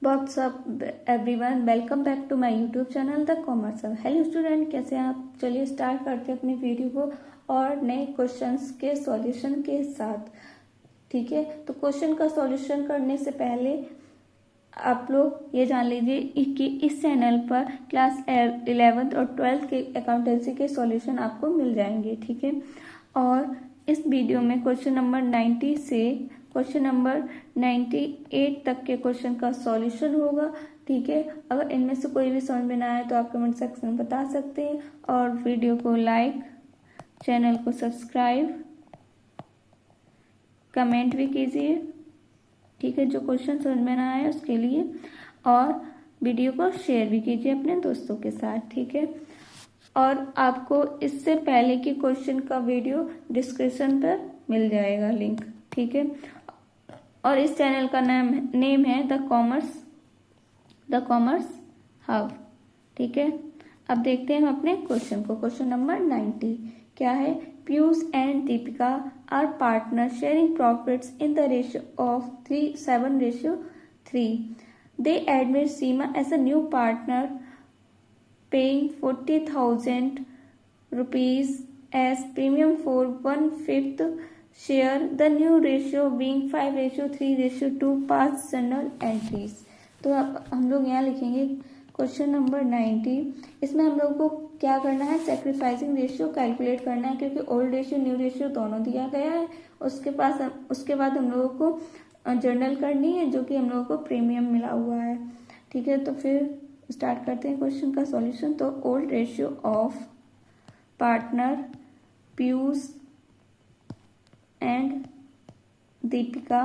WhatsApp everyone, welcome back to my YouTube channel the commerce hub. Hello student, कैसे हैं आप? चलिए start करते हैं अपनी वीडियो को और नए क्वेश्चंस के सॉल्यूशन के साथ। ठीक है, तो क्वेश्चन का सॉल्यूशन करने से पहले आप लोग ये जान लीजिए कि इस चैनल पर क्लास 11th और 12th के अकाउंटेंसी के सॉल्यूशन आपको मिल जाएंगे। ठीक है, और इस वीडियो में क्वेश्चन नंबर 90 से क्वेश्चन नंबर 98 तक के क्वेश्चन का सॉल्यूशन होगा। ठीक है, अगर इनमें से कोई भी समझ में ना आए तो आप कमेंट सेक्शन में बता सकते हैं, और वीडियो को लाइक, चैनल को सब्सक्राइब, कमेंट भी कीजिए। ठीक है, जो क्वेश्चन समझ में ना आए उसके लिए, और वीडियो को शेयर भी कीजिए अपने दोस्तों के साथ। ठीक है, और आपको इससे पहले की क्वेश्चन का वीडियो डिस्क्रिप्शन पर मिल जाएगा लिंक। ठीक है, और इस चैनल का नेम है द कॉमर्स हब। ठीक है, अब देखते हैं हम अपने क्वेश्चन को। क्वेश्चन नंबर 90 क्या है? Piyush and Deepika are partner sharing profits in the ratio of 7:3। They admit Seema as a new partner paying 40,000 rupees as premium for 1/5 share, the new ratio being 5:3:2 past journal entries। तो अब हम लोग यहाँ लिखेंगे question number 90। इसमें हम लोग को क्या करना है? सेक्रीफाइसिंग रेशियो कैलकुलेट करना है, क्योंकि ओल्ड रेशियो न्यू रेशियो दोनों दिया गया है। उसके बाद हम लोगों को जर्नल करनी है, जो कि हम लोगों को प्रीमियम मिला हुआ है। ठीक है, तो फिर स्टार्ट करते हैं क्वेश्चन का सॉल्यूशन। तो old ratio of partner Piyush and Deepika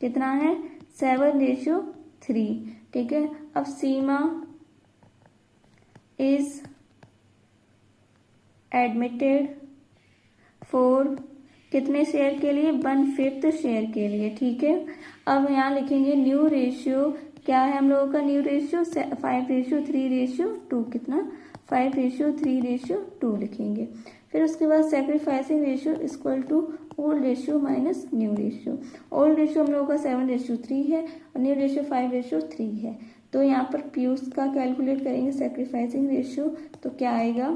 कितना है? 7:3। ठीक है, अब सीमा इज एडमिटेड फॉर कितने शेयर के लिए? 1/5 शेयर के लिए। ठीक है, अब यहाँ लिखेंगे न्यू रेशियो क्या है हम लोगों का? New ratio 5:3:2। कितना? 5:3:2 लिखेंगे। फिर उसके बाद sacrificing ratio equal to old ratio minus new ratio. Old ratio हम लोगों का 7:3 है और न्यू रेशियो 5:3 है। तो यहाँ पर पीयूष का कैलकुलेट करेंगे सेक्रीफाइसिंग रेशियो, तो क्या आएगा?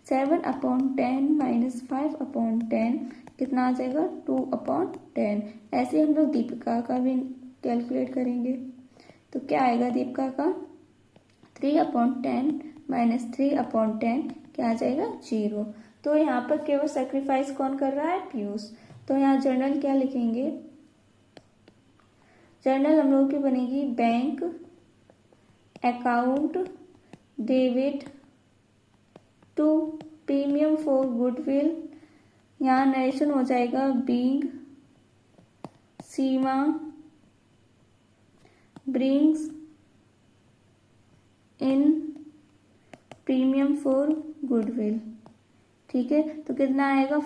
7/10 माइनस 5/10 कितना आ जाएगा? 2/10। ऐसे हम लोग दीपिका का भी कैलकुलेट करेंगे, तो क्या आएगा दीपिका का? 3/10 माइनस 3/10 क्या आ जाएगा? 0। तो यहाँ पर केवल सेक्रीफाइस कौन कर रहा है? पीयूष। तो यहाँ जर्नल क्या लिखेंगे? जर्नल हम लोगों की बनेगी bank account debit to premium for goodwill. यहाँ नरेशन हो जाएगा being Seema brings in premium for goodwill। ठीक है, तो कितना आएगा?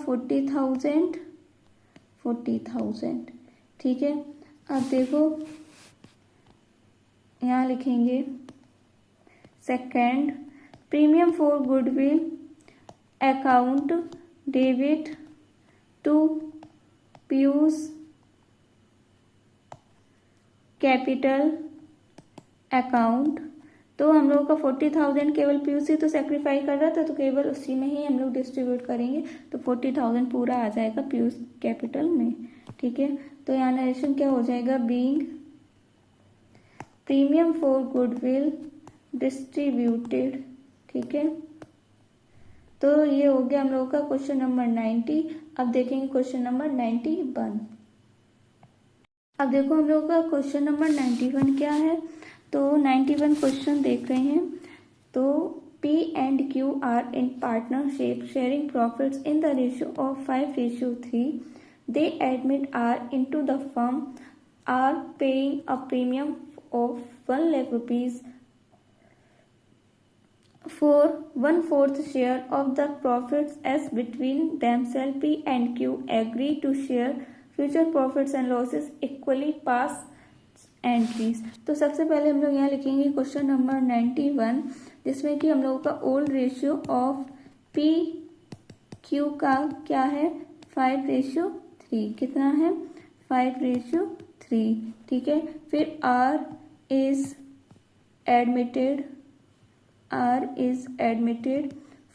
40,000। ठीक है, अब देखो यहाँ लिखेंगे second premium for goodwill account debit to Piyush capital account. तो हम लोगों का 40,000 केवल पीयूष ही तो सेक्रीफाई कर रहा था, तो केवल उसी में ही हम लोग डिस्ट्रीब्यूट करेंगे, तो 40,000 पूरा आ जाएगा पीयूष कैपिटल में। ठीक है, तो यहाँ नरेशन क्या हो जाएगा? Being premium for goodwill distributed. ठीक है, तो ये हो गया हम लोगों का क्वेश्चन नंबर 90। अब देखेंगे क्वेश्चन नंबर 91। अब देखो हम लोगों का क्वेश्चन नंबर 91 क्या है? तो 91 क्वेश्चन देख रहे हैं। तो P and Q are in partnership sharing profits in the ratio of 5:3। They admit R into the firm are paying a premium of 1 lakh rupees for 1/4 share of the profits as between themselves. P and Q agree to share future profits and losses equally pass entries. तो सबसे पहले हम लोग यहाँ लिखेंगे question number 91, जिसमें कि हम लोगों का old ratio of P Q का क्या है? 5:3। कितना है? 5:3। 3, ठीक है। फिर R is admitted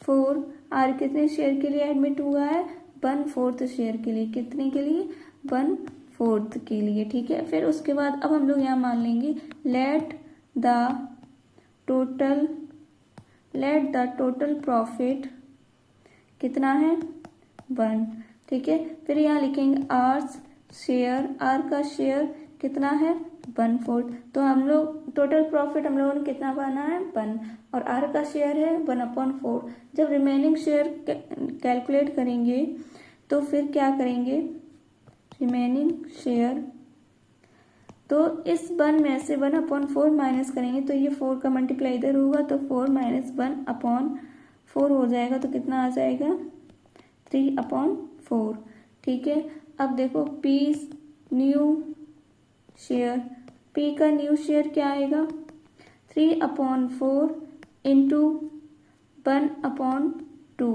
4, R कितने शेयर के लिए एडमिट हुआ है? 1/4 शेयर के लिए। कितने के लिए? 1/4 के लिए, ठीक है। फिर उसके बाद अब हम लोग यहाँ मान लेंगे लेट द टोटल प्रॉफिट कितना है? 1, ठीक है। फिर यहाँ लिखेंगे R का शेयर कितना है? 1/4। तो हम लोग टोटल प्रॉफिट हम लोगों ने कितना पाना है? 1, और R का शेयर है 1/4। जब रिमेनिंग शेयर कैलकुलेट करेंगे तो फिर क्या करेंगे? रिमेनिंग शेयर, तो इस 1 में से 1/4 माइनस करेंगे तो ये 4 का मल्टीप्लाई इधर होगा तो 4 - 1/4 हो जाएगा। तो कितना आ जाएगा? 3/4, ठीक है। अब देखो P न्यू शेयर, P का न्यू शेयर क्या आएगा? 3/4 इंटू 1/2,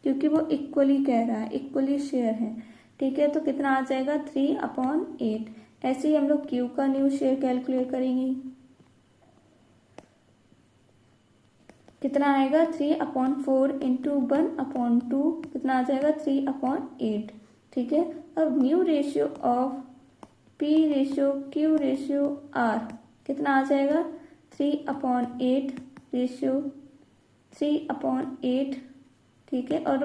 क्योंकि वो इक्वली कह रहा है, इक्वली शेयर है, ठीक है। तो कितना आ जाएगा? 3/8। ऐसे ही हम लोग Q का न्यू शेयर कैलकुलेट करेंगे। कितना आएगा? 3/4 इंटू 1/2, कितना आ जाएगा? 3/8, ठीक है। अब new ratio of P ratio Q ratio R कितना आ जाएगा? 3/8 रेशियो 3/8, ठीक है। और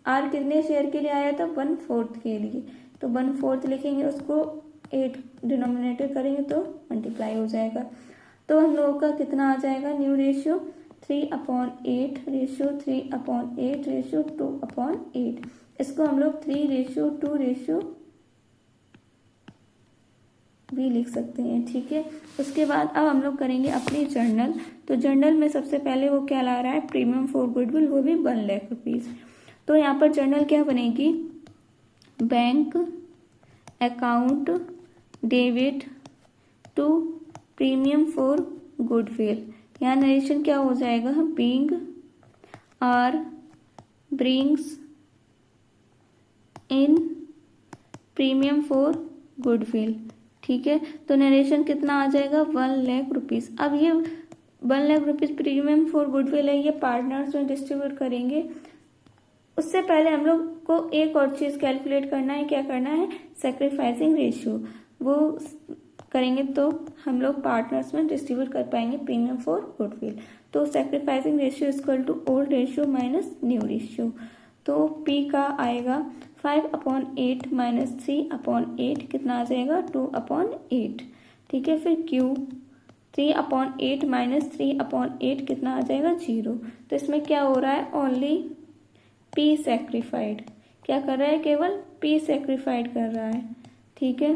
R कितने शेयर के लिए आया था? 1/4 के लिए। तो 1/4 लिखेंगे, उसको 8 डिनोमिनेटर करेंगे तो मल्टीप्लाई हो जाएगा। तो हम लोगों का कितना आ जाएगा? New ratio 3/8 ratio 3/8 ratio 2/8। इसको हम लोग 3:2 भी लिख सकते हैं, ठीक है। उसके बाद अब हम लोग करेंगे अपनी जर्नल। तो जर्नल में सबसे पहले वो क्या ला रहा है? प्रीमियम फॉर गुडविल, वो भी 1 लाख रुपीज। तो यहाँ पर जर्नल क्या बनेगी? Bank account debit to premium for goodwill. यहाँ नरेशन क्या हो जाएगा? Being R brings in premium for goodwill, ठीक है। तो नरेशन कितना आ जाएगा? 1 लाख रुपीज। अब ये 1 lakh rupees premium for goodwill है, ये पार्टनर्स में डिस्ट्रीब्यूट करेंगे। उससे पहले हम लोग को एक और चीज कैलकुलेट करना है। क्या करना है? सैक्रिफाइसिंग रेशियो, वो करेंगे तो हम लोग पार्टनर्स में डिस्ट्रीब्यूट कर पाएंगे प्रीमियम फॉर गुडविल। तो sacrificing ratio equal to old ratio minus new ratio. तो P का आएगा 5/8 माइनस 3/8, कितना आ जाएगा? 2/8, ठीक है। फिर Q 3/8 माइनस 3/8 कितना आ जाएगा? 0। तो इसमें क्या हो रहा है? ओनली P सैक्रिफाइड, क्या कर रहा है? केवल P सैक्रिफाइड कर रहा है, ठीक है।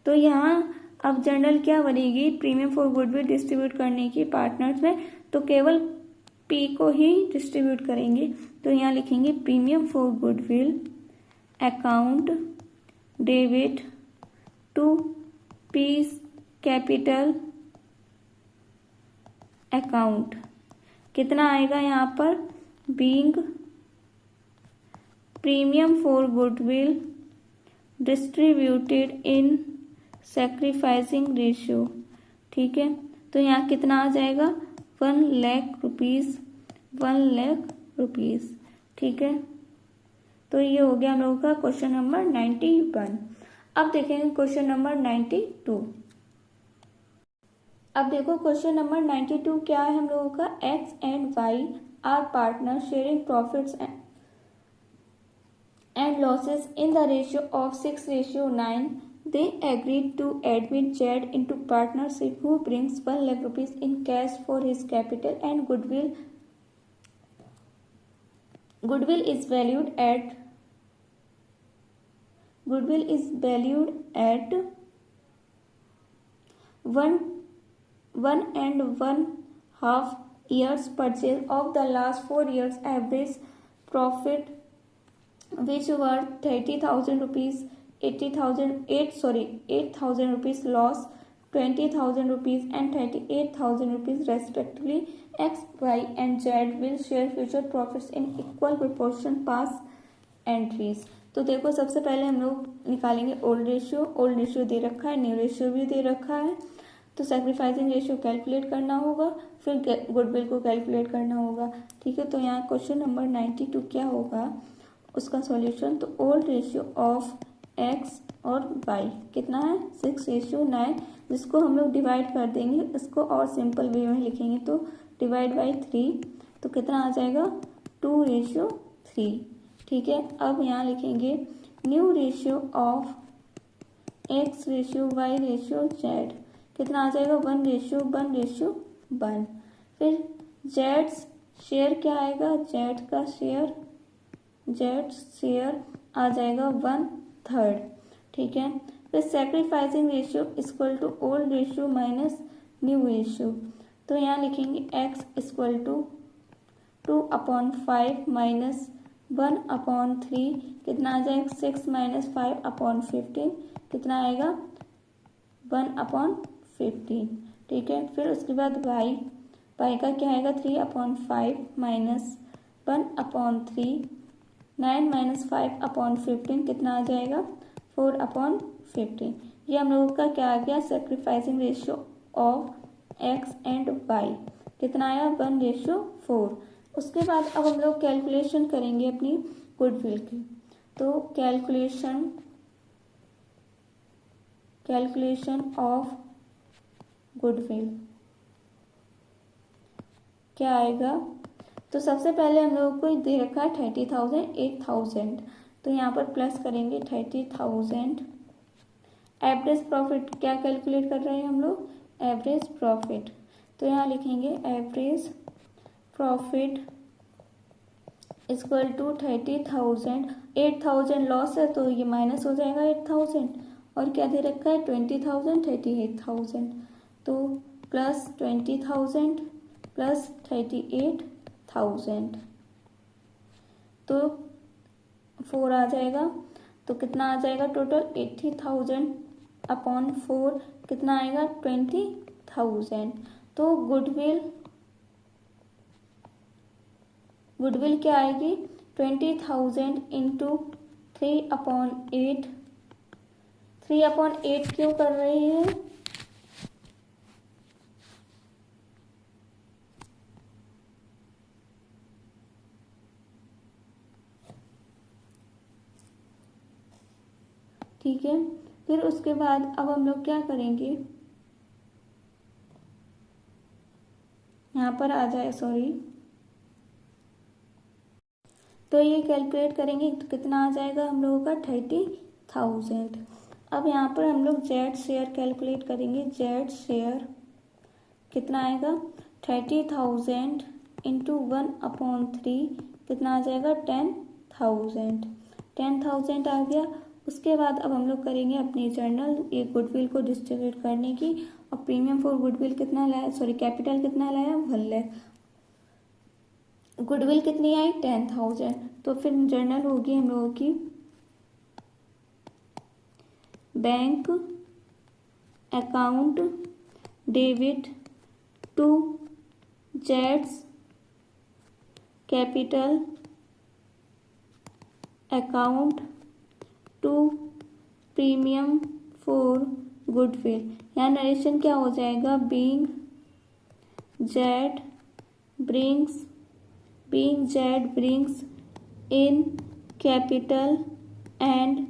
तो यहाँ अब जर्नल क्या बनेगी? प्रीमियम फॉर गुडविल डिस्ट्रीब्यूट करने की पार्टनर्स में, तो केवल P को ही डिस्ट्रीब्यूट करेंगे। तो यहाँ लिखेंगे premium for goodwill account debit to P capital account. कितना आएगा यहाँ पर? Being premium for goodwill distributed in sacrificing ratio, ठीक है। तो यहाँ कितना आ जाएगा? 1 लाख रुपीज, 1 लाख रुपीज, ठीक है। तो ये हो गया हम लोगों का क्वेश्चन नंबर 91। अब देखेंगे क्वेश्चन नंबर 92। अब देखो क्वेश्चन नंबर 92 क्या है हम लोगों का? X and Y are partner sharing profits and losses in the ratio of 6:9. They agreed to admit Z into partnership, who brings 1 lakh rupees in cash for his capital and goodwill. Goodwill is valued at 1.5 years purchase of the last 4 years average profit, which were 30,000 rupees, 8,000 rupees loss, 20,000 rupees and 38,000 rupees respectively. X, Y and Z will share future profits in equal proportion. Pass entries. तो देखो सबसे पहले हम लोग निकालेंगे old ratio. Old ratio दे रखा है, new ratio भी दे रखा है, तो सैक्रिफाइसिंग रेशियो कैलकुलेट करना होगा, फिर गुडविल को कैलकुलेट करना होगा। ठीक है, तो यहाँ क्वेश्चन नंबर 92 क्या होगा उसका सॉल्यूशन। तो ओल्ड रेशियो ऑफ एक्स और वाई कितना है 6:9, जिसको हम लोग डिवाइड कर देंगे, इसको और सिंपल वे में लिखेंगे तो डिवाइड बाई 3, तो कितना आ जाएगा 2:3। ठीक है, अब यहाँ लिखेंगे new ratio of X ratio Y ratio Z, कितना आ जाएगा 1:1:1। फिर जेड शेयर क्या आएगा, जेड शेयर आ जाएगा 1/3। ठीक है, फिर sacrificing ratio equal to old ratio minus new ratio, तो यहाँ लिखेंगे x इक्वल टू 2/5 माइनस 1/3, कितना आ जाएगा 6 माइनस 5/15, कितना आएगा 1/15। ठीक है, फिर उसके बाद y का क्या आएगा 3/5 माइनस 1/3, 9 माइनस 5/15, कितना आ जाएगा 4/15। ये हम लोगों का क्या आ गया sacrificing ratio of X and Y, कितना आया 1:4। उसके बाद अब हम लोग कैलकुलेशन करेंगे अपनी गुडविल की। तो कैलकुलेशन ऑफ गुडविल क्या आएगा। तो सबसे पहले हम लोगों को दे रखा है 30,000 8,000, तो यहाँ पर प्लस करेंगे 30,000। एवरेज प्रॉफिट क्या कैलकुलेट कर रहे हैं हम लोग, एवरेज प्रॉफिट, तो यहाँ लिखेंगे average profit equal to 30,000। 8,000 loss है तो ये माइनस हो जाएगा 8,000, और क्या दे रखा है 20,000 38,000, तो प्लस 20,000 प्लस 38,000, तो 4 आ जाएगा, तो कितना आ जाएगा टोटल 80,000/4, कितना आएगा 20,000। तो गुडविल क्या आएगी 20,000 इंटू 3/8। 3/8 क्यों कर रहे हैं, ठीक है। फिर उसके बाद अब हम लोग क्या करेंगे, यहाँ पर आ जाए सॉरी, तो ये कैलकुलेट करेंगे तो कितना आ जाएगा हम लोगों का 30,000। अब यहाँ पर हम लोग जेड शेयर कैलकुलेट करेंगे। जेड शेयर कितना आएगा 30,000 इंटू 1/3, कितना आ जाएगा 10,000। 10,000 आ गया। उसके बाद अब हम लोग करेंगे अपनी जर्नल ये गुडविल को डिस्ट्रीब्यूट करने की, और प्रीमियम फॉर गुडविल कितना लाया, सॉरी कैपिटल कितना लाया 1 लाख, गुडविल कितनी आई 10,000। तो फिर जर्नल होगी हम लोगों की बैंक अकाउंट डेबिट टू जेड्स capital account to premium for goodwill. यहाँ नरेशन क्या हो जाएगा, being Z brings in capital and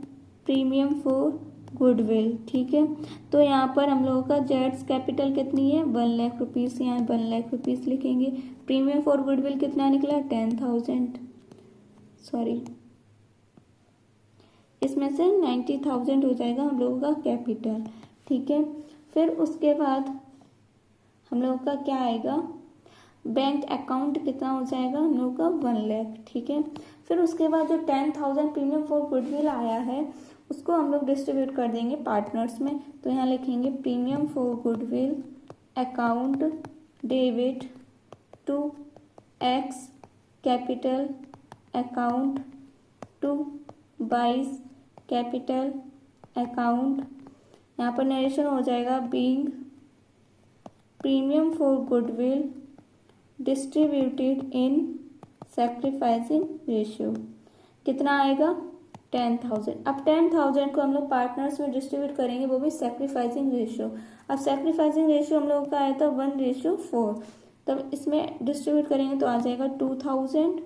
premium for goodwill. ठीक है, तो यहाँ पर हम लोगों का जेड्स कैपिटल कितनी है 1 लाख रुपीज़, यहाँ 1 लाख रुपीज़ लिखेंगे। प्रीमियम फॉर गुडविल कितना निकला 10,000, सॉरी इसमें से 90,000 हो जाएगा हम लोगों का कैपिटल। ठीक है, फिर उसके बाद हम लोगों का क्या आएगा, बैंक अकाउंट कितना हो जाएगा हम लोगों का 1 लाख। ठीक है, फिर उसके बाद जो 10,000 प्रीमियम फॉर गुडविल आया है उसको हम लोग डिस्ट्रीब्यूट कर देंगे पार्टनर्स में। तो यहाँ लिखेंगे premium for goodwill account debit to X capital account to Y's capital account. यहाँ पर नरेशन हो जाएगा being premium for goodwill distributed in sacrificing ratio. कितना आएगा 10,000। अब 10,000 को हम लोग पार्टनर्स में डिस्ट्रीब्यूट करेंगे, वो भी सैक्रिफाइसिंग रेशियो। अब सैक्रिफाइसिंग रेशियो हम लोगों का आया था 1:4, तब इसमें डिस्ट्रीब्यूट करेंगे तो आ जाएगा 2,000,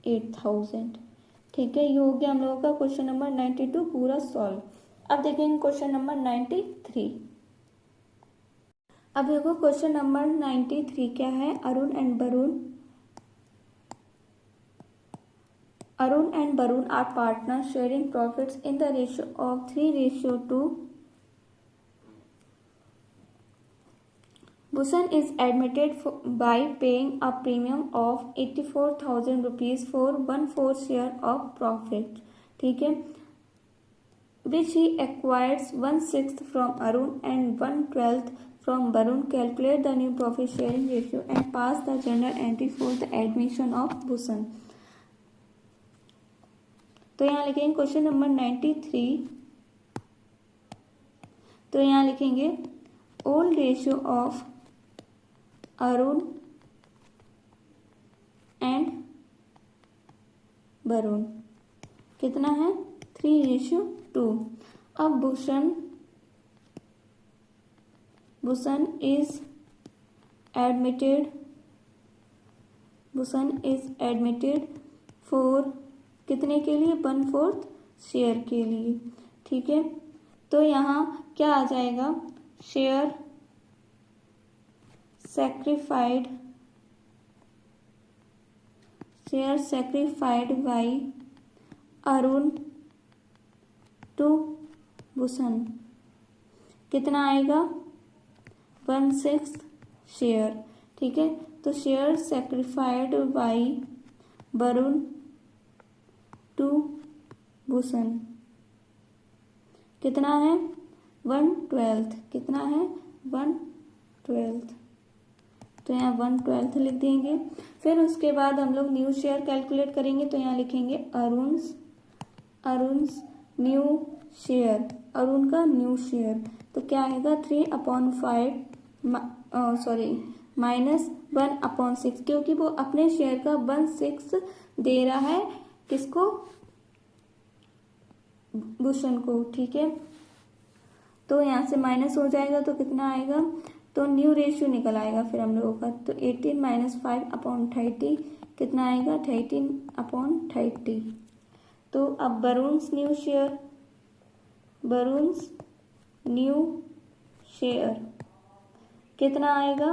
8,000। ठीक है, ये हो गया हम लोगों का क्वेश्चन नंबर 92 पूरा सॉल्व। अब देखेंगे क्वेश्चन नंबर 93। अब देखो क्वेश्चन नंबर 93 क्या है। Arun and Varun are partner sharing profits in the ratio of 3:2। Bhushan is admitted by paying a premium of 84,000 rupees for 1/4 share of profit, ठीक है, which he acquires 1/6 from Arun and 1/12 from Varun. Calculate the new profit sharing ratio and pass the journal entry for the admission of Bhushan। तो यहाँ लिखेंगे question number 93। तो यहाँ लिखेंगे old ratio of Arun and Varun कितना है 3:2। अब भूषण इज एडमिटेड फॉर कितने के लिए 1/4 शेयर के लिए। ठीक है, तो यहाँ क्या आ जाएगा, share sacrificed by Arun to Bhushan कितना आएगा 1/6 शेयर। ठीक है, तो share sacrificed by Varun to Bhushan कितना है 1/12। कितना है 1/12, तो यहाँ 1/12 लिख देंगे। फिर उसके बाद हम लोग न्यू शेयर कैलकुलेट करेंगे, तो यहाँ लिखेंगे अरुण्स न्यू शेयर, अरुण का न्यू शेयर, तो क्या आएगा 3/5 -1/6, क्योंकि वो अपने शेयर का 1/6 दे रहा है किसको, भूषण को। ठीक है, तो यहाँ से माइनस हो जाएगा तो कितना आएगा, तो न्यू रेशियो निकल आएगा फिर हम लोगों का, तो 18 - 5/30 कितना आएगा 13/30। तो अब वरुण्स न्यू शेयर कितना आएगा,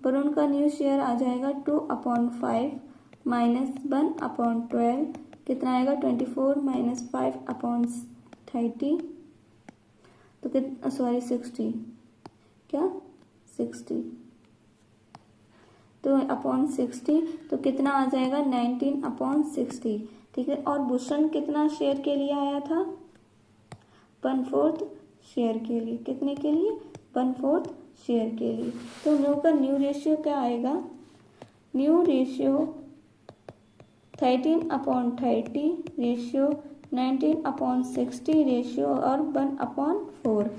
वरुण का न्यू शेयर आ जाएगा 2/5 -1/12 कितना आएगा 24 - 5/30, तो कितना 60 क्या 60, तो /60 तो कितना आ जाएगा 19/60। ठीक है, और भूषण कितना शेयर के लिए आया था 1/4 शेयर के लिए, कितने के लिए 1/4 शेयर के लिए। तो हम लोगों का न्यू रेशियो क्या आएगा, न्यू रेशियो 13/30 रेशियो 19/60 रेशियो और 1/4।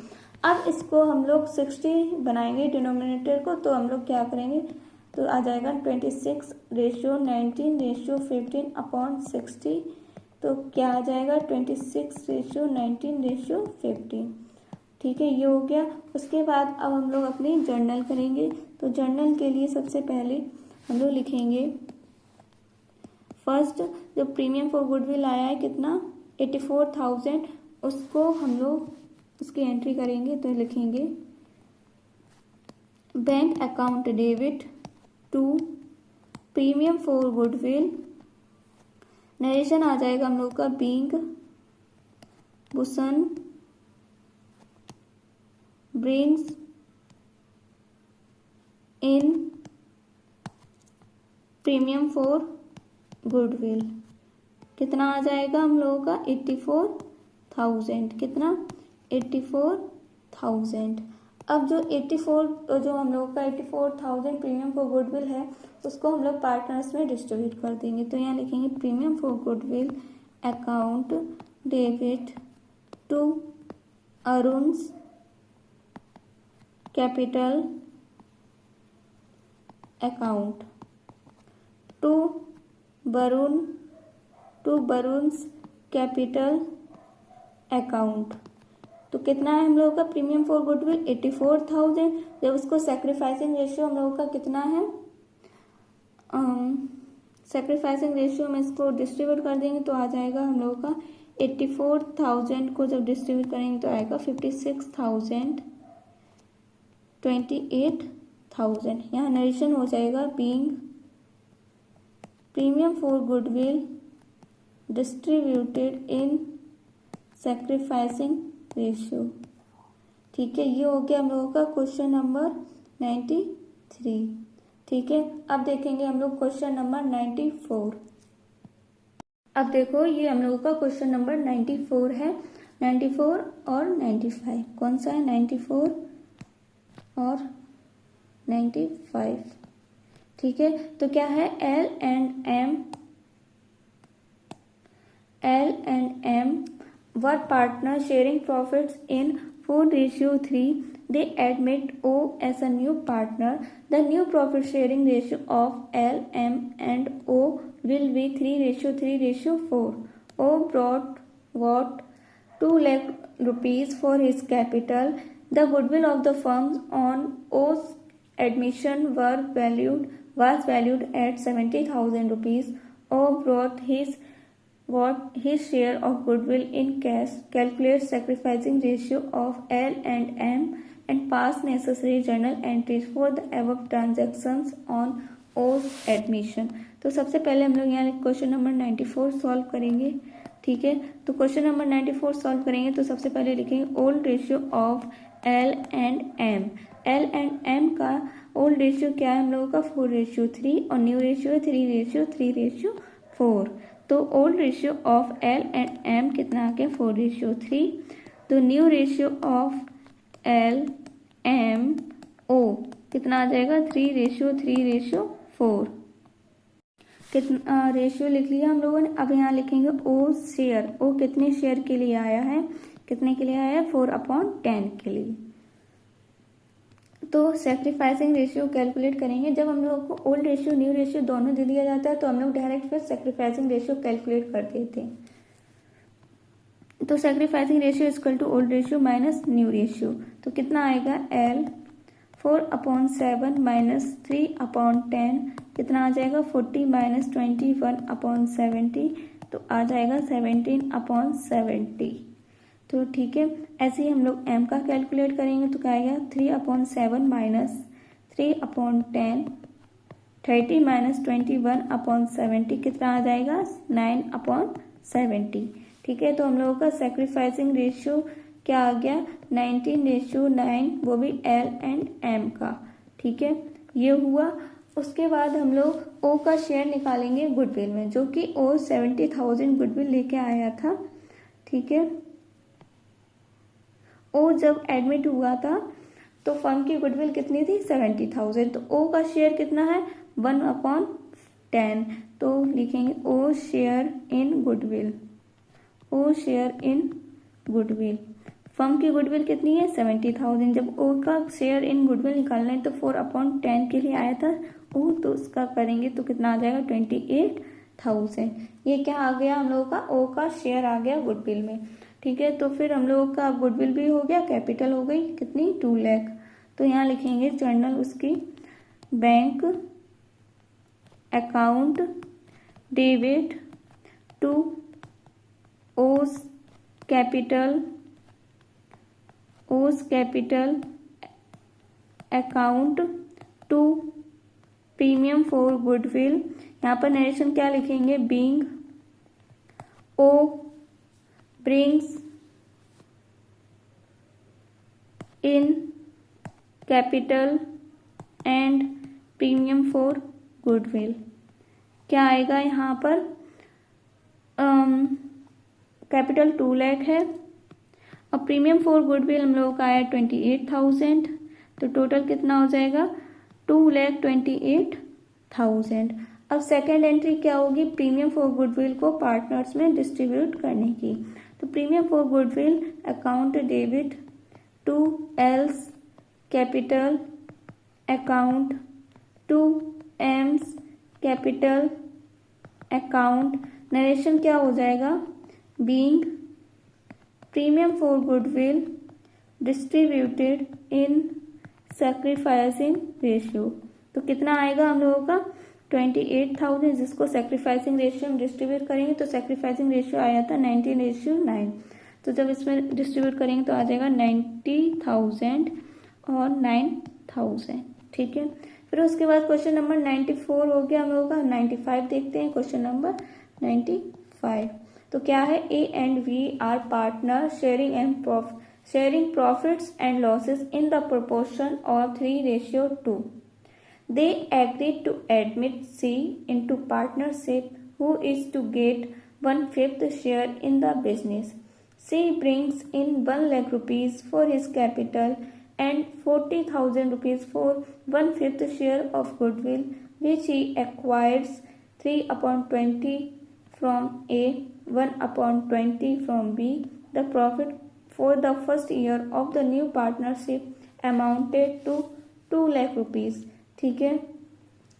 अब इसको हम लोग 60 बनाएंगे डिनोमिनेटर को, तो हम लोग क्या करेंगे, तो आ जाएगा 26:19:15/60, तो क्या आ जाएगा 26:19:15। ठीक है, ये हो गया। उसके बाद अब हम लोग अपनी जर्नल करेंगे, तो जर्नल के लिए सबसे पहले हम लोग लिखेंगे फर्स्ट जो प्रीमियम फॉर गुडविल आया है कितना 84,000, उसको हम लोग उसकी एंट्री करेंगे, तो लिखेंगे bank account debit to premium for goodwill. Narration आ जाएगा हम लोग का being Bhushan brings in premium for goodwill, कितना आ जाएगा हम लोगों का 84,000, कितना 84,000। अब जो हम लोगों का 84,000 प्रीमियम फॉर गुडविल है, उसको हम लोग पार्टनर्स में डिस्ट्रीब्यूट कर देंगे, तो यहाँ लिखेंगे premium for goodwill account debit to Arun's capital account to Varun's capital account. तो कितना है हम लोगों का प्रीमियम फॉर गुडविल 84,000। जब उसको सेक्रीफाइसिंग रेशियो हम लोगों का कितना है, सेक्रीफाइसिंग रेशियो में इसको डिस्ट्रीब्यूट कर देंगे तो आ जाएगा हम लोगों का 84,000 को जब डिस्ट्रीब्यूट करेंगे तो आएगा 56,000, 28,000। यहाँ नरेशन हो जाएगा being premium for goodwill distributed in sacrificing ratio. ठीक है, ये हो गया हम लोगों का क्वेश्चन नंबर 93। ठीक है, अब देखेंगे हम लोग क्वेश्चन नंबर 94। अब देखो ये हम लोगों का क्वेश्चन नंबर 94 है। 94 और 95 कौन सा है, 94 और 95। ठीक है, तो क्या है, L and M are partner sharing profits in 4:3. They admit O as a new partner. The new profit sharing ratio of L, M and O will be 3:3:4. O brought what 2 lakh rupees for his capital. The goodwill of the firms on O's admission was valued at 70,000 rupees. O brought his share of goodwill in cash. Calculate sacrificing ratio of L and M and pass necessary journal entries for the above transactions on O's admission. तो सबसे पहले हम लोग यहाँ question number 94 solve करेंगे। ठीक है, तो क्वेश्चन नंबर 94 सॉल्व करेंगे तो सबसे पहले लिखेंगे old ratio of L and M. L and M का ओल्ड रेशियो क्या है हम लोगों का 4:3 और न्यू रेशियो है 3:4। तो old ratio of L and M कितना आ गया 4:3। तो new ratio of L M O कितना आ जाएगा 3:4। कितना रेशियो लिख लिया हम लोगों ने। अब यहाँ लिखेंगे ओ शेयर। ओ कितने शेयर के लिए आया है, कितने के लिए आया है 4/10 के लिए। तो सेक्रीफाइसिंग रेशियो कैलकुलेट करेंगे। जब हम लोग को ओल्ड रेशियो न्यू रेशियो दोनों दे दिया जाता है तो हम लोग डायरेक्ट फिर सेक्रीफाइसिंग रेशियो कैलकुलेट कर देते हैं। तो sacrificing ratio equal to old ratio minus new ratio. तो कितना आएगा एल 4/7 माइनस 3/10 कितना आ जाएगा 40 माइनस 21/70 तो आ जाएगा 17/70। तो ठीक है, ऐसे ही हम लोग m का कैलकुलेट करेंगे तो क्या आएगा 3/7 माइनस 3/10 30 माइनस 21/70 कितना आ जाएगा 9/70। ठीक है, तो हम लोगों का सेक्रीफाइसिंग रेशियो क्या आ गया 19:9, वो भी एल एंड एम का। ठीक है, ये हुआ। उसके बाद हम लोग ओ का शेयर निकालेंगे गुडविल में, जो कि ओ 70,000 गुडविल लेके आया था। ठीक है, ओ जब एडमिट हुआ था तो फर्म की गुडविल कितनी थी 70,000। तो ओ का शेयर कितना है 1/10। तो लिखेंगे ओ शेयर इन गुडविल। ओ शेयर इन गुडविल, फर्म की गुडविल कितनी है 70,000। जब ओ का शेयर इन गुडविल निकालना है तो 4/10 के लिए आया था ओ, तो उसका करेंगे तो कितना आ जाएगा 28,000। ये क्या आ गया हम लोगों का ओ का शेयर आ गया गुडविल में। ठीक है, तो फिर हम लोगों का गुडविल भी हो गया, कैपिटल हो गई कितनी 2 लाख। तो यहाँ लिखेंगे जर्नल उसकी bank account debit to O's capital account to premium for goodwill. यहाँ पर नरेशन क्या लिखेंगे being O brings in capital and premium for goodwill. क्या आएगा यहाँ पर कैपिटल 2 लाख है और प्रीमियम फॉर गुडविल हम लोगों का आया 28,000। तो टोटल कितना हो जाएगा 2,28,000। अब सेकेंड एंट्री क्या होगी प्रीमियम फॉर गुडविल को पार्टनर्स में डिस्ट्रीब्यूट करने की। तो premium for goodwill account debit to L's capital account to M's capital account. Narration क्या हो जाएगा being premium for goodwill distributed in sacrificing ratio। तो कितना आएगा हम लोगों का 28,000, जिसको सैक्रिफाइसिंग रेशियो में डिस्ट्रीब्यूट करेंगे तो सैक्रिफाइसिंग रेशियो आया था 19:9। तो जब इसमें डिस्ट्रीब्यूट करेंगे तो आ जाएगा 90,000 और 9,000। ठीक है, फिर उसके बाद क्वेश्चन नंबर 94 हो गया हम लोगों का। 95 देखते हैं, क्वेश्चन नंबर 95। तो क्या है, A and B are partner sharing profits and losses in the proportion of 3:2। They agreed to admit C into partnership, who is to get 1/5 share in the business. C brings in 1 lakh rupees for his capital and 40,000 rupees for 1/5 share of goodwill, which he acquires 3/20 from A, 1/20 from B. The profit for the first year of the new partnership amounted to 2 lakh rupees। ठीक है,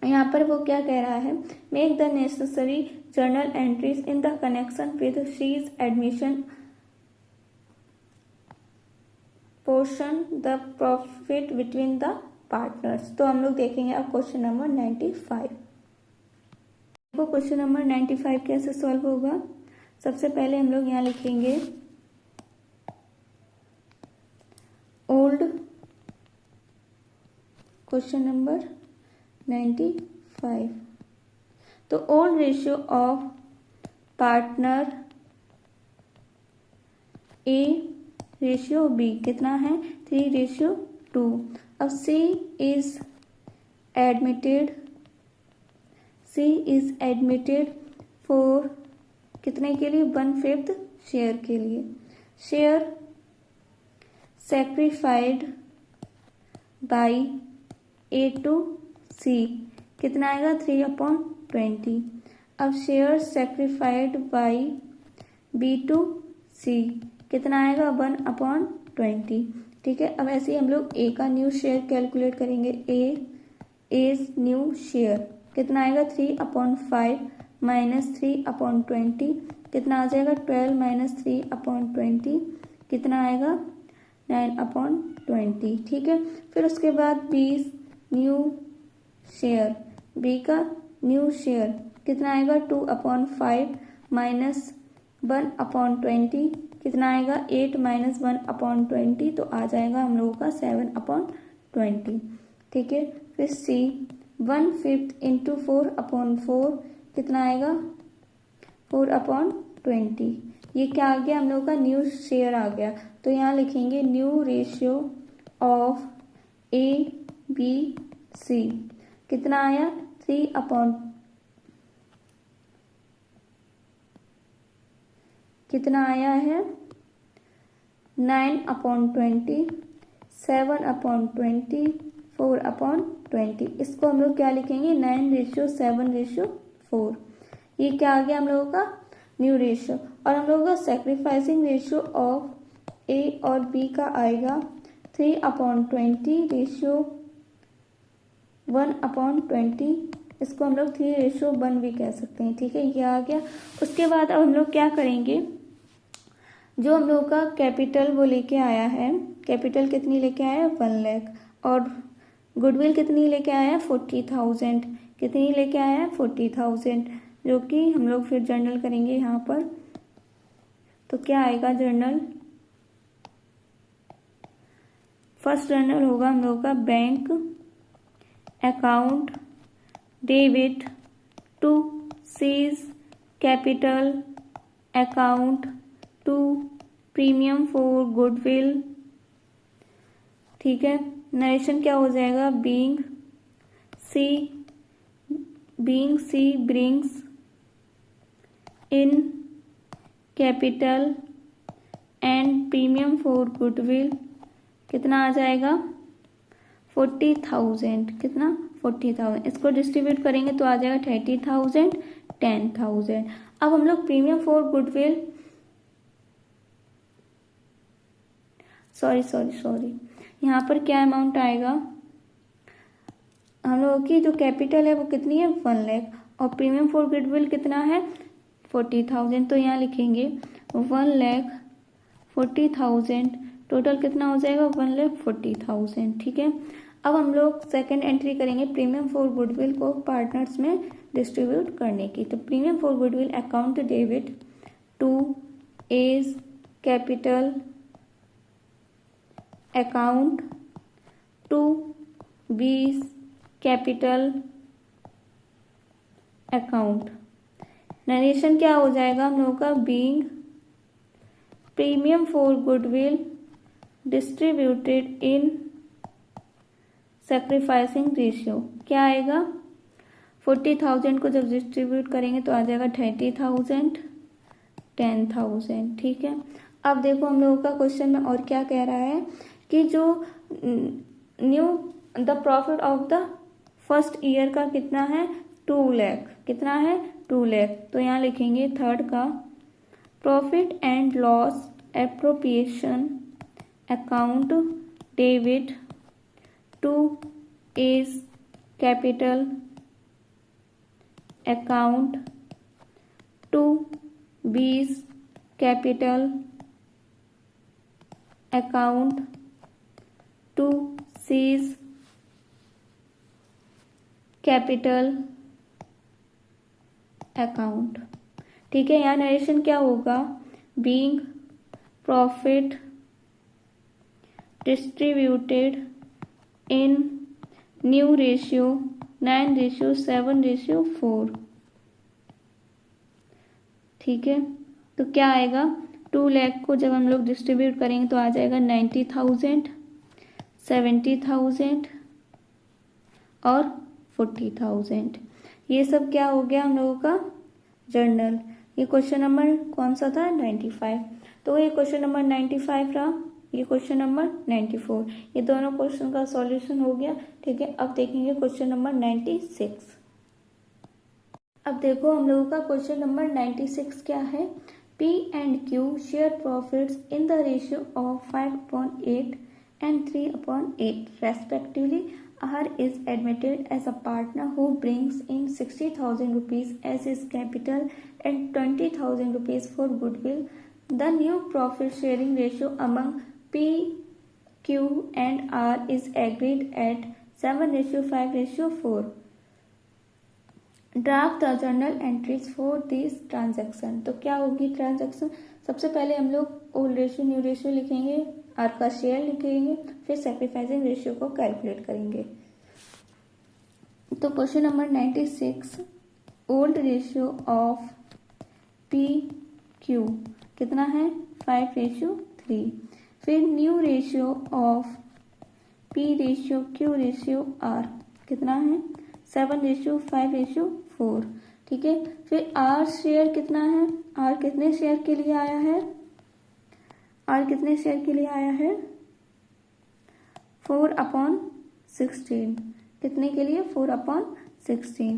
यहाँ पर वो क्या कह रहा है, make the necessary journal entries in the connection with शीज admission portion the profit between the partners. तो हम लोग देखेंगे अब क्वेश्चन नंबर 95। देखो क्वेश्चन नंबर 95 कैसे सॉल्व होगा। सबसे पहले हम लोग यहाँ लिखेंगे ओल्ड क्वेश्चन नंबर 95। तो old ratio of partner A ratio B कितना है 3:2। अब सी इज एडमिटेड फॉर कितने के लिए 1/5 शेयर के लिए। Share sacrificed by A to सी कितना आएगा 3/20। अब share sacrificed by B to सी कितना आएगा 1/20। ठीक है, अब ऐसे ही हम लोग ए का न्यू शेयर कैलकुलेट करेंगे। ए न्यू शेयर कितना आएगा 3/5 माइनस 3/20 कितना आ जाएगा 12 माइनस 3/20 कितना आएगा 9/20। ठीक है, फिर उसके बाद न्यू शेयर बी का न्यू शेयर कितना आएगा 2/5 माइनस 1/20 कितना आएगा 8 माइनस 1/20 तो आ जाएगा हम लोगों का 7/20। ठीक है, फिर सी 1/5 इंटू 4/4 कितना आएगा 4/20। ये क्या आ गया हम लोगों का न्यू शेयर आ गया। तो यहाँ लिखेंगे new ratio of A B C कितना आया 3 कितना आया है 9/20 7/20 4/20। इसको हम लोग क्या लिखेंगे 9:7:4। ये क्या आ गया हम लोगों का न्यू रेशियो। और हम लोगों का सैक्रिफाइसिंग रेशियो ऑफ ए और बी का आएगा 3/20 रेशियो 1/20। इसको हम लोग 3:1 भी कह सकते हैं। ठीक है, ये आ गया। उसके बाद अब हम लोग क्या करेंगे, जो हम लोग का कैपिटल वो लेके आया है, कैपिटल कितनी लेके आया है 1 लाख और गुडविल कितनी लेके आया है 40,000। कितनी लेके आया है 40,000, जो कि हम लोग फिर जर्नल करेंगे यहाँ पर। तो क्या आएगा जर्नल, फर्स्ट जर्नल होगा हम लोग का bank account debit to C's capital account to premium for goodwill. ठीक है, नरेशन क्या हो जाएगा being C brings in capital and premium for goodwill कितना आ जाएगा 40,000। कितना 40,000। इसको डिस्ट्रीब्यूट करेंगे तो आ जाएगा 30,000 10,000। अब हम लोग प्रीमियम फॉर गुडविल सॉरी यहाँ पर क्या अमाउंट आएगा, हम लोगों की जो कैपिटल है वो कितनी है 1 लाख और प्रीमियम फॉर गुडविल कितना है 40,000, तो यहाँ लिखेंगे 1,40,000, टोटल कितना हो जाएगा 1,40,000। ठीक है, अब हम लोग सेकेंड एंट्री करेंगे प्रीमियम फॉर गुडविल को पार्टनर्स में डिस्ट्रीब्यूट करने की। तो premium for goodwill account debit to A's capital account to B's capital account. Narration क्या हो जाएगा हम लोगों का, being premium for goodwill distributed in sacrificing ratio. क्या आएगा, 40,000 को जब डिस्ट्रीब्यूट करेंगे तो आ जाएगा 30,000, 10,000। ठीक है, अब देखो हम लोगों का क्वेश्चन में और क्या कह रहा है कि जो new the profit of the first year का कितना है 2 लाख, कितना है 2 लाख। तो यहाँ लिखेंगे थर्ड का profit and loss appropriation account debit to A's capital account to B's capital account to C's capital account. ठीक है, यहाँ नरेशन क्या होगा, being profit distributed in new ratio 9:7:4। ठीक है, तो क्या आएगा 2 लाख को जब हम लोग डिस्ट्रीब्यूट करेंगे तो आ जाएगा 90,000, 70,000 और 40,000। ये सब क्या हो गया हम लोगों का जर्नल। ये क्वेश्चन नंबर कौन सा था 95, तो ये क्वेश्चन नंबर 95 रहा, ये क्वेश्चन नंबर 94। ये दोनों क्वेश्चन का सॉल्यूशन हो गया। ठीक है, अब देखेंगे क्वेश्चन नंबर 96। अब देखो हम लोगों का क्वेश्चन नंबर 96 क्या है, P and Q share profits in the ratio of 5/8 and 3/8 respectively. R is admitted as a partner who brings in 60,000 rupees as his capital and 20,000 rupees for goodwill. The new profit sharing ratio among P, Q and R is agreed at 7:5:4. Draft the journal entries for this transaction. तो क्या होगी transaction, सबसे पहले हम लोग old ratio new ratio लिखेंगे, R का share लिखेंगे, फिर सैक्रिफाइसिंग रेशियो को कैलकुलेट करेंगे। तो question number 96, old ratio of P Q कितना है 5:3, फिर new ratio of P ratio Q ratio R कितना है 7:5:4। ठीक है, फिर आर शेयर कितना है, आर कितने शेयर के लिए आया है, आर कितने शेयर के लिए आया है 4/16, कितने के लिए 4/16।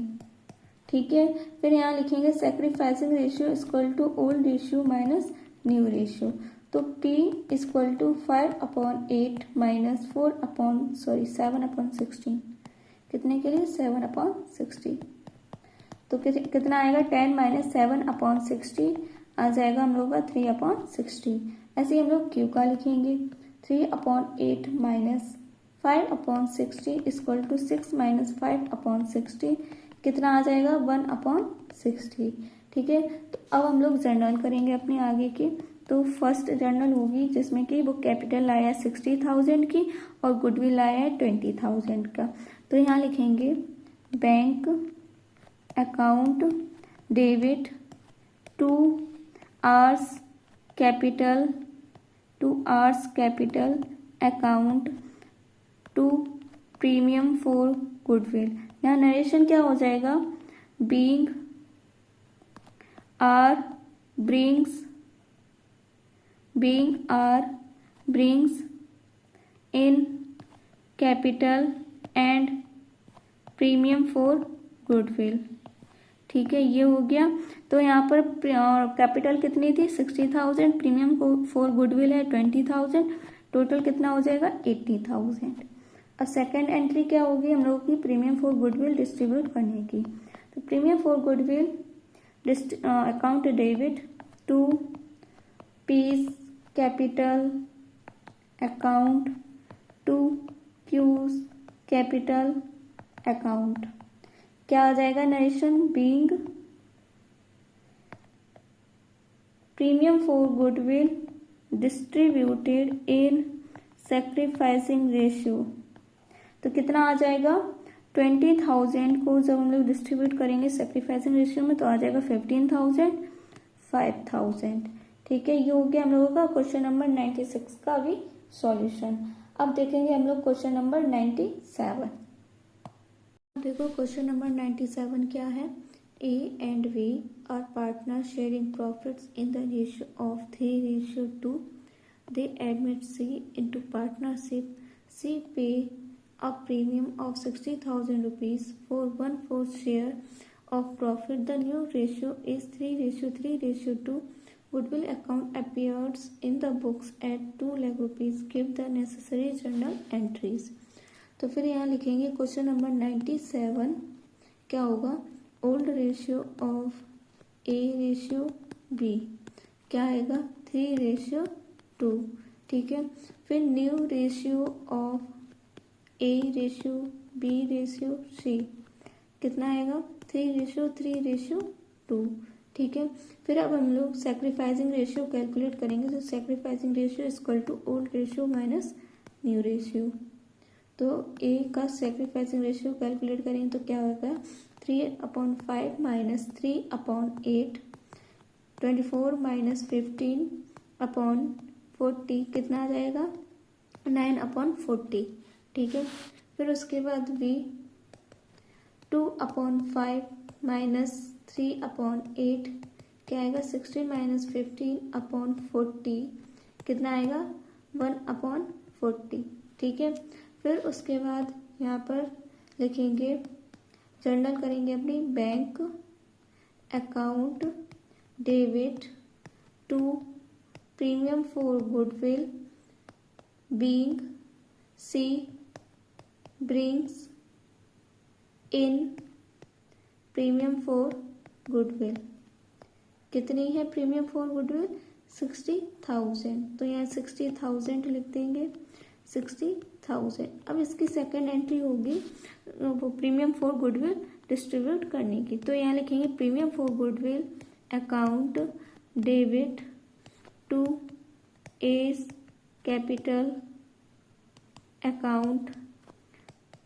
ठीक है, फिर यहाँ लिखेंगे sacrificing ratio equal to old ratio minus new ratio. तो P इक्वल टू 5/8 माइनस 7/16, कितने के लिए 7/60। तो कितना आएगा 10 माइनस 7/60 आ जाएगा हम लोग का 3/60। ऐसे ही हम लोग Q का लिखेंगे 3/8 माइनस 5/60 इक्वल टू 6 माइनस 5/60, कितना आ जाएगा 1/60। ठीक है, तो अब हम लोग जर्नल करेंगे अपने आगे की। तो फर्स्ट जर्नल होगी जिसमें कि वो कैपिटल लाया है 60,000 की और गुडविल लाया है 20,000 का। तो यहाँ लिखेंगे bank account debit to R's capital account to premium for goodwill. यहाँ नरेशन क्या हो जाएगा, being R brings in capital and premium for goodwill। ठीक है, ये हो गया। तो यहाँ पर कैपिटल कितनी थी 60,000, प्रीमियम फॉर गुडविल है 20,000, टोटल कितना हो जाएगा 80,000। और सेकेंड एंट्री क्या होगी हम लोगों की प्रीमियम फॉर गुडविल डिस्ट्रीब्यूट करने की। तो premium for goodwill account debit to P's capital account to Q's capital account. क्या आ जाएगा narration? Being premium for goodwill distributed in sacrificing ratio. तो कितना आ जाएगा? 20,000 को जब हम लोग डिस्ट्रीब्यूट करेंगे सैक्रिफाइसिंग रेशियो में तो आ जाएगा 15,000, 5,000. ठीक है, ये हो गया हम लोगों का क्वेश्चन नंबर 96 का भी सॉल्यूशन. अब देखेंगे हम लोग क्वेश्चन नंबर 97. देखो क्वेश्चन नंबर 97 क्या है. A and V are partners sharing profits in the ratio of 3:2. They admit C into partnership. C pay a premium of 60,000 rupees for 1/4 share of profit. The new ratio is 3:3:2. Goodwill account appears in the books at 2 lakh rupees. Give the necessary journal entries. तो फिर यहाँ लिखेंगे question number 97 क्या होगा. Old ratio of A ratio B क्या आएगा? 3:2. ठीक है, फिर new ratio of A ratio B ratio C कितना आएगा? 3:3:2. ठीक है, फिर अब हम लोग सैक्रिफाइसिंग रेशियो कैलकुलेट करेंगे. तो sacrificing ratio equal to old ratio minus new ratio. तो A का सैक्रिफाइसिंग रेशियो कैलकुलेट करेंगे तो क्या होगा? 3/5 माइनस 3/8, 24 माइनस 15/40 कितना आ जाएगा? 9/40. ठीक है, फिर उसके बाद B 2/5 माइनस 3/8 क्या आएगा? 16 माइनस 15/40 कितना आएगा? 1/40. ठीक है, फिर उसके बाद यहाँ पर लिखेंगे जर्नल करेंगे अपनी. Bank account debit to premium for goodwill being C brings in premium for goodwill. कितनी है प्रीमियम फॉर गुडविल? 60,000. तो यहाँ 60,000 लिख देंगे. 60,000. अब इसकी सेकंड एंट्री होगी वो प्रीमियम फॉर गुडविल डिस्ट्रीब्यूट करने की. तो यहाँ लिखेंगे premium for goodwill account debit to A's capital account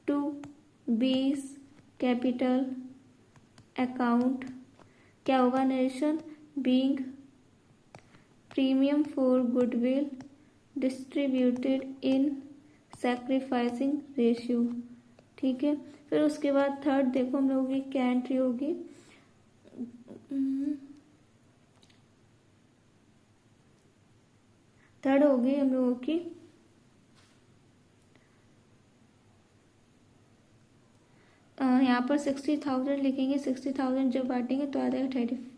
to B's capital account. क्या होगा narration? Being premium for goodwill distributed in sacrificing ratio. ठीक है, फिर उसके बाद थर्ड देखो हम लोगों की क्या एंट्री होगी. थर्ड होगी हम लोगों की यहाँ पर 60,000 लिखेंगे. 60,000 जब बांटेंगे तो आ जाएगा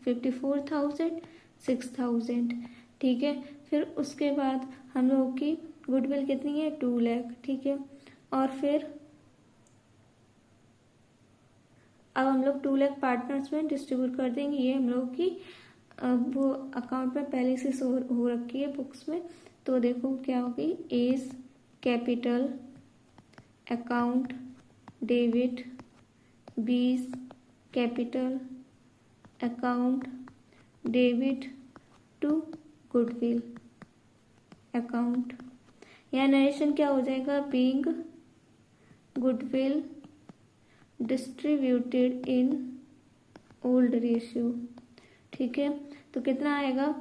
54,000, 6,000. ठीक है, फिर उसके बाद हम लोगों की गुडविल कितनी है? 2 लाख. ठीक है, और फिर अब हम लोग 2 लाख पार्टनर्स में डिस्ट्रीब्यूट कर देंगे. ये हम लोग की वो अकाउंट में पहले से हो रखी है बुक्स में. तो देखो क्या होगी. A's capital account debit B's capital account debit to goodwill account. यहाँ नरेशन क्या हो जाएगा? Being goodwill distributed in old ratio. ठीक है, तो कितना आएगा?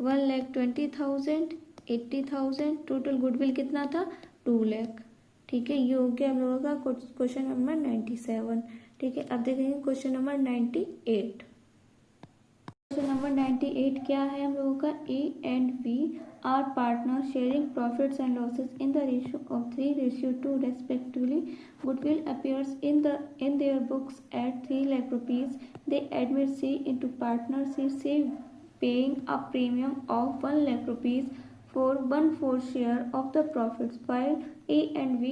1,20,000, 80,000. टोटल गुडविल कितना था? 2 लाख. ठीक है, ये हो गया हम लोगों का क्वेश्चन नंबर 97. ठीक है, अब देखेंगे क्वेश्चन नंबर 98. क्वेश्चन नंबर 98 क्या है हम लोगों का. A and B are partners sharing profits and losses in the ratio of 3:2 respectively. Goodwill appears in their books at 3 lakh rupees. They admit C into partnership, C paying a premium of 1 lakh rupees for 1/4 share of the profits, while A and B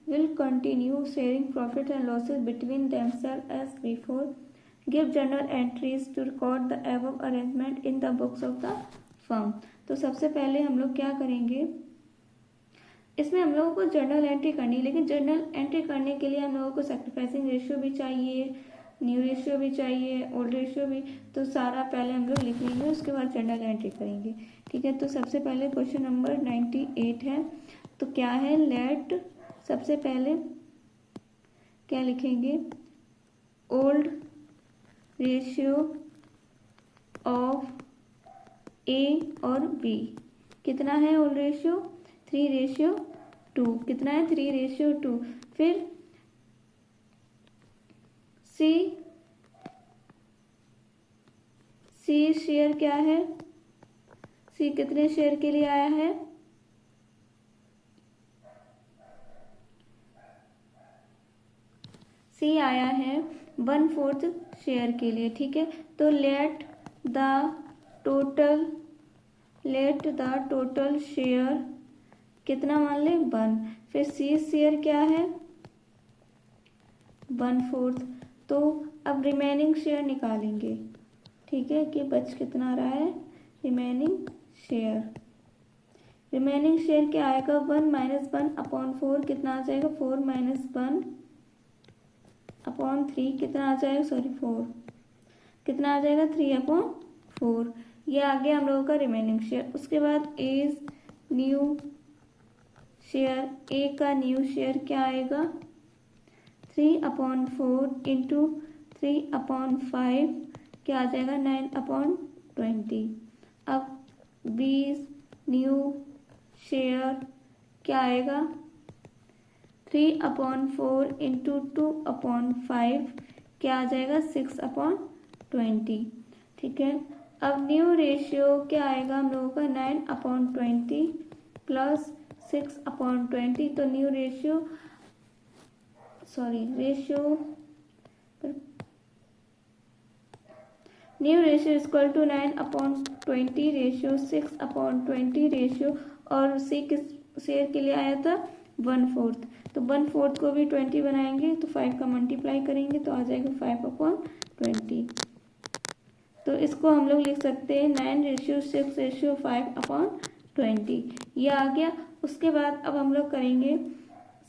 will continue sharing profits and losses between themselves as before. Give journal entries to record the above arrangement in the books of the firm. तो सबसे पहले हम लोग क्या करेंगे, इसमें हम लोगों को जर्नल एंट्री करनी है, लेकिन जर्नल एंट्री करने के लिए हम लोगों को सैक्रिफाइसिंग रेशियो भी चाहिए, न्यू रेशियो भी चाहिए, ओल्ड रेशियो भी। तो सारा पहले हम लोग लिख लेंगे, उसके बाद जर्नल एंट्री करेंगे। ठीक है, तो सबसे पहले क्वेश्चन नंबर 98 है। तो क्या है, लेट, सबसे पहले क्या लिखेंगे, ओल्ड रेशियो ऑफ ए और बी। कितना है ओल्ड रेशियो, 3:2। कितना है, 3:2। फिर सी शेयर क्या है, सी कितने शेयर के लिए आया है, सी आया है 1/4 शेयर के लिए। ठीक है, तो लेट द टोटल शेयर कितना मान ले, 1। फिर सी शेयर क्या है, 1/4। तो अब रिमेनिंग शेयर निकालेंगे। ठीक है, कि बच कितना रहा है, रिमेनिंग शेयर क्या आएगा, 1 - 1/4 कितना आ जाएगा, 4 - 1/3 कितना आ जाएगा, 4 कितना आ जाएगा, 3/4। ये आ गया हम लोगों का रिमेनिंग शेयर। उसके बाद इज न्यू शेयर, ए का न्यू शेयर क्या आएगा, 3/4 इंटू 3/5 क्या आ जाएगा, 9/20। अब बी न्यू शेयर क्या आएगा, 3/4 इंटू 2/5 क्या आ जाएगा, 6/20। ठीक है, अब न्यू रेशियो क्या आएगा हम लोगों का, 9/20 प्लस 6/20। तो new ratio equal to 9/20 ratio 6/20 ratio, और सी किस शेयर के लिए आया था, 1/4। तो 1/4 को भी 20 बनाएंगे, तो 5 का मल्टीप्लाई करेंगे तो आ जाएगा 5/20। तो इसको हम लोग लिख सकते हैं 9:6:5/20, ये आ गया। उसके बाद अब हम लोग करेंगे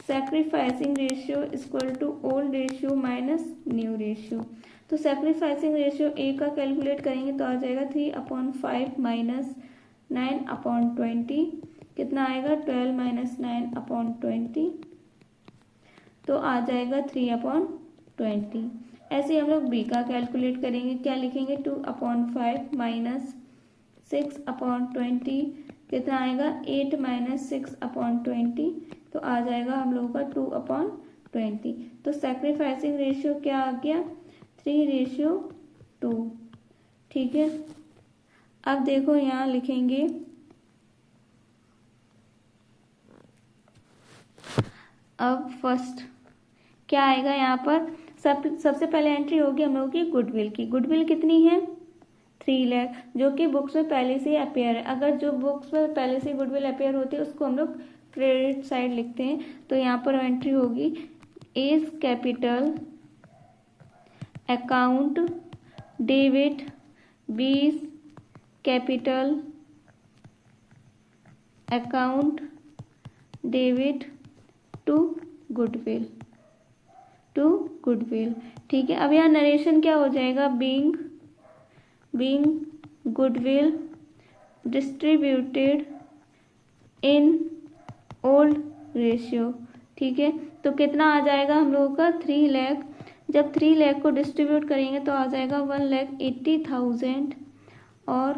sacrificing ratio equal to old ratio minus new ratio. तो सैक्रिफाइसिंग रेशियो ए का कैलकुलेट करेंगे तो आ जाएगा 3/5 माइनस 9/20 कितना आएगा, 12 - 9/20 तो आ जाएगा 3/20। ऐसे हम लोग बी का कैलकुलेट करेंगे, क्या लिखेंगे, 2/5 माइनस 6/20 कितना आएगा, 8 - 6/20 तो आ जाएगा हम लोगों का 2/20। तो सैक्रिफाइसिंग रेशियो क्या आ गया, 3:2। ठीक है, अब देखो यहाँ लिखेंगे अब फर्स्ट क्या आएगा यहाँ पर, सबसे पहले एंट्री होगी हम लोगों की गुडविल की। गुडविल कितनी है, 3 लाख, जो कि बुक्स में पहले से अपेयर है। अगर जो बुक्स में पहले से गुडविल अपेयर होती है उसको हम लोग क्रेडिट साइड लिखते हैं। तो यहाँ पर एंट्री होगी A's capital account debit 20 capital account debit to goodwill ठीक है, अब यहाँ नरेशन क्या हो जाएगा, being goodwill distributed in old ratio. ठीक है, तो कितना आ जाएगा हम लोगों का, 3 लाख। जब 3 लाख को डिस्ट्रीब्यूट करेंगे तो आ जाएगा 1,80,000 और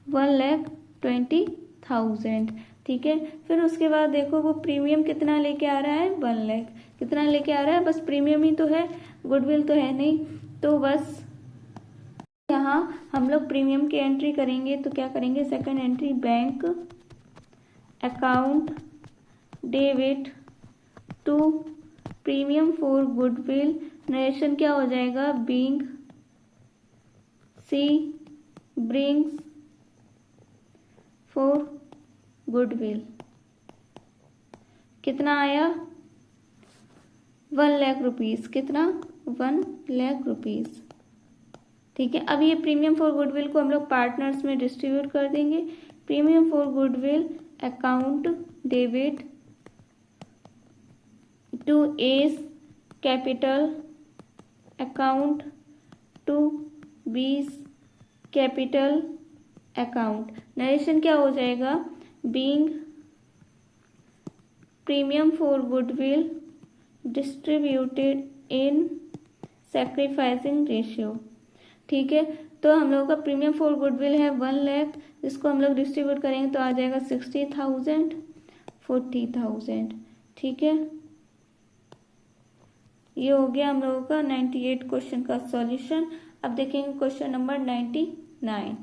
1,20,000। ठीक है, फिर उसके बाद देखो वो प्रीमियम कितना लेके आ रहा है, 1 लाख कितना लेके आ रहा है, बस प्रीमियम ही तो है, गुडविल तो है नहीं। तो बस यहाँ हम लोग प्रीमियम की एंट्री करेंगे। तो क्या करेंगे, second entry bank account debit to premium for goodwill, narration क्या हो जाएगा, being C brings for goodwill कितना आया, 1 लाख रुपीज, कितना 1,00,000 रुपीज। ठीक है, अब ये प्रीमियम फॉर गुडविल को हम लोग पार्टनर्स में डिस्ट्रीब्यूट कर देंगे। Premium for goodwill account debit to A's capital account to B's capital account. Narration क्या हो जाएगा, being premium for goodwill distributed in sacrificing ratio. ठीक है, तो हम लोगों का प्रीमियम फॉर गुडविल है 1,00,000, जिसको हम लोग डिस्ट्रीब्यूट करेंगे तो आ जाएगा 60,000, 40,000। ठीक है, ये हो गया हम लोगों का 98 क्वेश्चन का सॉल्यूशन। अब देखेंगे क्वेश्चन नंबर 99।